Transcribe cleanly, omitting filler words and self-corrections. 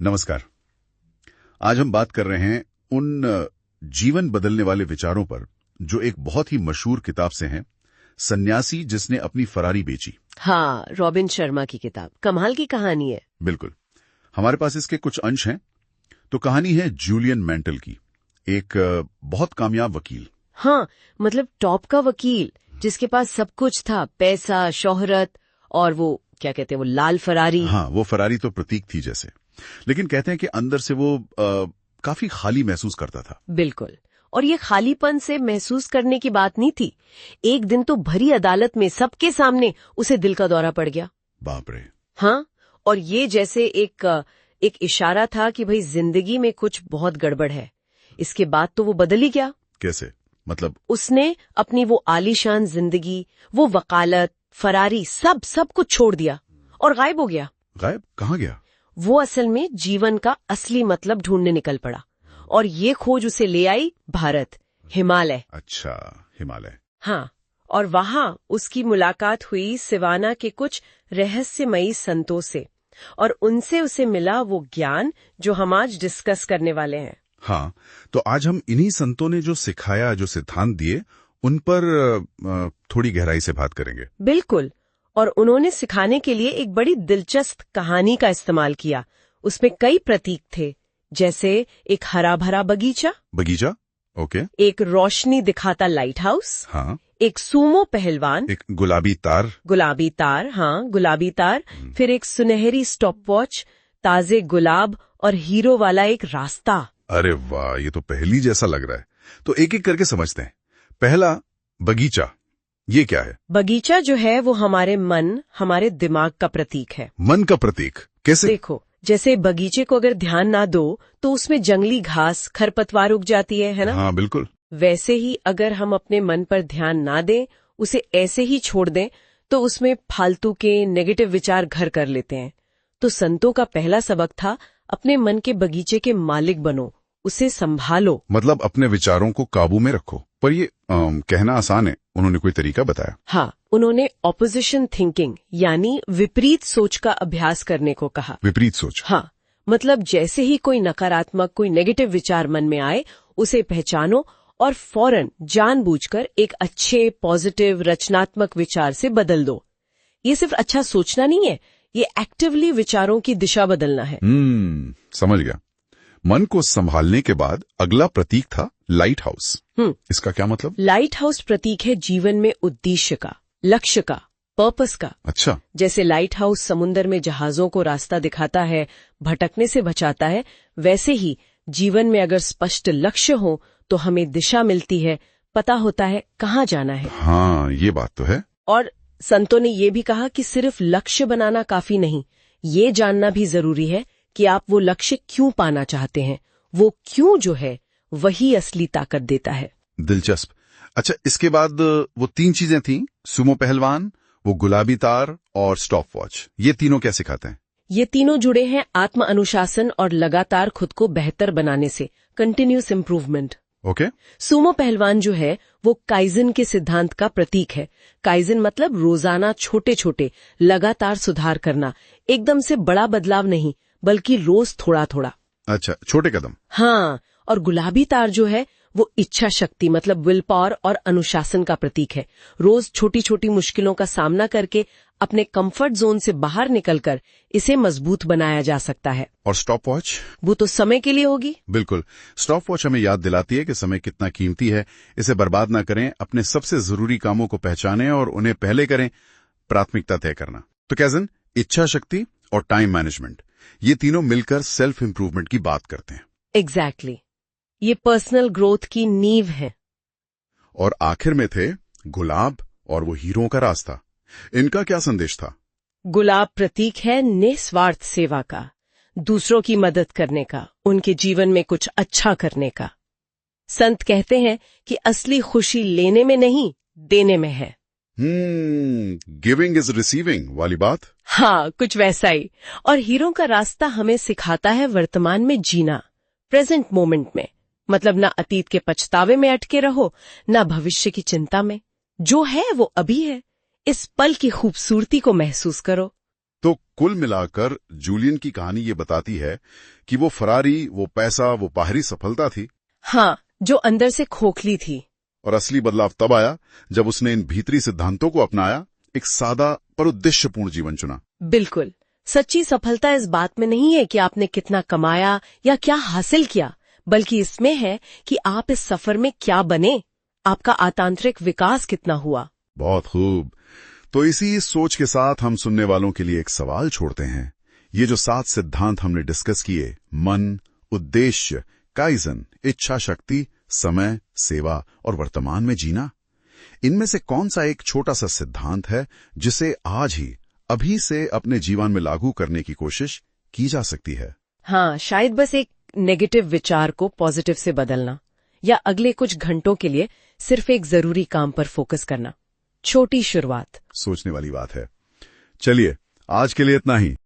नमस्कार। आज हम बात कर रहे हैं उन जीवन बदलने वाले विचारों पर जो एक बहुत ही मशहूर किताब से हैं, सन्यासी जिसने अपनी फरारी बेची। हाँ, रॉबिन शर्मा की किताब। कमाल की कहानी है। बिल्कुल। हमारे पास इसके कुछ अंश हैं। तो कहानी है जूलियन मेंटल की, एक बहुत कामयाब वकील। हाँ, मतलब टॉप का वकील जिसके पास सब कुछ था, पैसा, शोहरत और वो क्या कहते हैं, वो लाल फरारी। हाँ, वो फरारी तो प्रतीक थी जैसे, लेकिन कहते हैं कि अंदर से वो काफी खाली महसूस करता था। बिल्कुल। और ये खालीपन से महसूस करने की बात नहीं थी। एक दिन तो भरी अदालत में सबके सामने उसे दिल का दौरा पड़ गया। बाप रे। हाँ, और ये जैसे एक इशारा था कि भाई जिंदगी में कुछ बहुत गड़बड़ है। इसके बाद तो वो बदल ही गया। कैसे? मतलब उसने अपनी वो आलीशान जिंदगी, वो वकालत, फरारी, सब कुछ छोड़ दिया और गायब हो गया। गायब? कहाँ गया? वो असल में जीवन का असली मतलब ढूंढने निकल पड़ा और ये खोज उसे ले आई भारत, हिमालय। अच्छा, हिमालय। हाँ, और वहां उसकी मुलाकात हुई सिवाना के कुछ रहस्यमयी संतों से और उनसे उसे मिला वो ज्ञान जो हम आज डिस्कस करने वाले हैं। हाँ, तो आज हम इन्हीं संतों ने जो सिखाया, जो सिद्धांत दिए, उन पर थोड़ी गहराई से बात करेंगे। बिल्कुल। और उन्होंने सिखाने के लिए एक बड़ी दिलचस्प कहानी का इस्तेमाल किया। उसमें कई प्रतीक थे, जैसे एक हरा भरा बगीचा। बगीचा? ओके। एक रोशनी दिखाता लाइट हाउस। हाँ। एक सूमो पहलवान। एक गुलाबी तार। गुलाबी तार, हाँ, गुलाबी तार। फिर एक सुनहरी स्टॉपवॉच, ताजे गुलाब और हीरो वाला एक रास्ता। अरे वाह, ये तो पहेली जैसा लग रहा है। तो एक एक करके समझते हैं। पहला, बगीचा, ये क्या है? बगीचा जो है वो हमारे मन, हमारे दिमाग का प्रतीक है। मन का प्रतीक? कैसे? देखो, जैसे बगीचे को अगर ध्यान ना दो तो उसमें जंगली घास, खरपतवार उग जाती है ना? हाँ, बिल्कुल। वैसे ही अगर हम अपने मन पर ध्यान ना दें, उसे ऐसे ही छोड़ दें, तो उसमें फालतू के नेगेटिव विचार घर कर लेते हैं। तो संतों का पहला सबक था, अपने मन के बगीचे के मालिक बनो, उसे संभालो। मतलब अपने विचारों को काबू में रखो। पर ये कहना आसान है, उन्होंने कोई तरीका बताया? हाँ, उन्होंने ऑपोजिशन थिंकिंग यानी विपरीत सोच का अभ्यास करने को कहा। विपरीत सोच? हाँ, मतलब जैसे ही कोई नकारात्मक, कोई नेगेटिव विचार मन में आए, उसे पहचानो और फौरन जानबूझकर एक अच्छे, पॉजिटिव, रचनात्मक विचार से बदल दो। ये सिर्फ अच्छा सोचना नहीं है, ये एक्टिवली विचारों की दिशा बदलना है। समझ गया। मन को संभालने के बाद अगला प्रतीक था लाइट हाउस। इसका क्या मतलब? लाइट हाउस प्रतीक है जीवन में उद्देश्य का, लक्ष्य का, पर्पस का। अच्छा। जैसे लाइट हाउस समुन्दर में जहाजों को रास्ता दिखाता है, भटकने से बचाता है, वैसे ही जीवन में अगर स्पष्ट लक्ष्य हो तो हमें दिशा मिलती है, पता होता है कहाँ जाना है। हाँ, ये बात तो है। और संतों ने ये भी कहा कि सिर्फ लक्ष्य बनाना काफी नहीं, ये जानना भी जरूरी है कि आप वो लक्ष्य क्यों पाना चाहते हैं। वो क्यों जो है वही असली ताकत देता है। दिलचस्प। अच्छा, इसके बाद वो 3 चीजें थीं, सुमो पहलवान, वो गुलाबी तार और स्टॉप वॉच। ये तीनों क्या सिखाते हैं? ये तीनों जुड़े हैं आत्म अनुशासन और लगातार खुद को बेहतर बनाने से, कंटिन्यूस इम्प्रूवमेंट। ओके। सुमो पहलवान जो है वो काइजन के सिद्धांत का प्रतीक है। काइजन मतलब रोजाना छोटे छोटे लगातार सुधार करना, एकदम से बड़ा बदलाव नहीं, बल्कि रोज थोड़ा थोड़ा। अच्छा, छोटे कदम। हाँ, और गुलाबी तार जो है वो इच्छा शक्ति मतलब विल पावर और अनुशासन का प्रतीक है। रोज छोटी छोटी मुश्किलों का सामना करके अपने कंफर्ट जोन से बाहर निकलकर इसे मजबूत बनाया जा सकता है। और स्टॉप वॉच? वो तो समय के लिए होगी। बिल्कुल। स्टॉप वॉच हमें याद दिलाती है कि समय कितना कीमती है, इसे बर्बाद ना करें, अपने सबसे जरूरी कामों को पहचानें और उन्हें पहले करें। प्राथमिकता तय करना। तो कैजन, इच्छा शक्ति और टाइम मैनेजमेंट, ये तीनों मिलकर सेल्फ इंप्रूवमेंट की बात करते हैं। एग्जैक्टली। ये पर्सनल ग्रोथ की नींव है। और आखिर में थे गुलाब और वो हीरों का रास्ता। इनका क्या संदेश था? गुलाब प्रतीक है निस्वार्थ सेवा का, दूसरों की मदद करने का, उनके जीवन में कुछ अच्छा करने का। संत कहते हैं कि असली खुशी लेने में नहीं, देने में है। गिविंग इज रिसीविंग वाली बात। हाँ, कुछ वैसा ही। और हीरो का रास्ता हमें सिखाता है वर्तमान में जीना, प्रेजेंट मोमेंट में। मतलब ना अतीत के पछतावे में अटके रहो, ना भविष्य की चिंता में। जो है वो अभी है, इस पल की खूबसूरती को महसूस करो। तो कुल मिलाकर जूलियन की कहानी ये बताती है कि वो फरारी, वो पैसा, वो बाहरी सफलता थी, हाँ, जो अंदर से खोखली थी। और असली बदलाव तब आया जब उसने इन भीतरी सिद्धांतों को अपनाया, एक सादा पर उद्देश्यपूर्ण जीवन चुना। बिल्कुल। सच्ची सफलता इस बात में नहीं है कि आपने कितना कमाया या क्या हासिल किया, बल्कि इसमें है कि आप इस सफर में क्या बने, आपका आंतरिक विकास कितना हुआ। बहुत खूब। तो इसी सोच के साथ हम सुनने वालों के लिए एक सवाल छोड़ते हैं। ये जो 7 सिद्धांत हमने डिस्कस किए, मन, उद्देश्य, काइजन, इच्छा शक्ति, समय, सेवा और वर्तमान में जीना, इनमें से कौन सा एक छोटा सा सिद्धांत है जिसे आज ही, अभी से अपने जीवन में लागू करने की कोशिश की जा सकती है? हाँ, शायद बस एक नेगेटिव विचार को पॉजिटिव से बदलना, या अगले कुछ घंटों के लिए सिर्फ एक जरूरी काम पर फोकस करना। छोटी शुरुआत। सोचने वाली बात है। चलिए, आज के लिए इतना ही।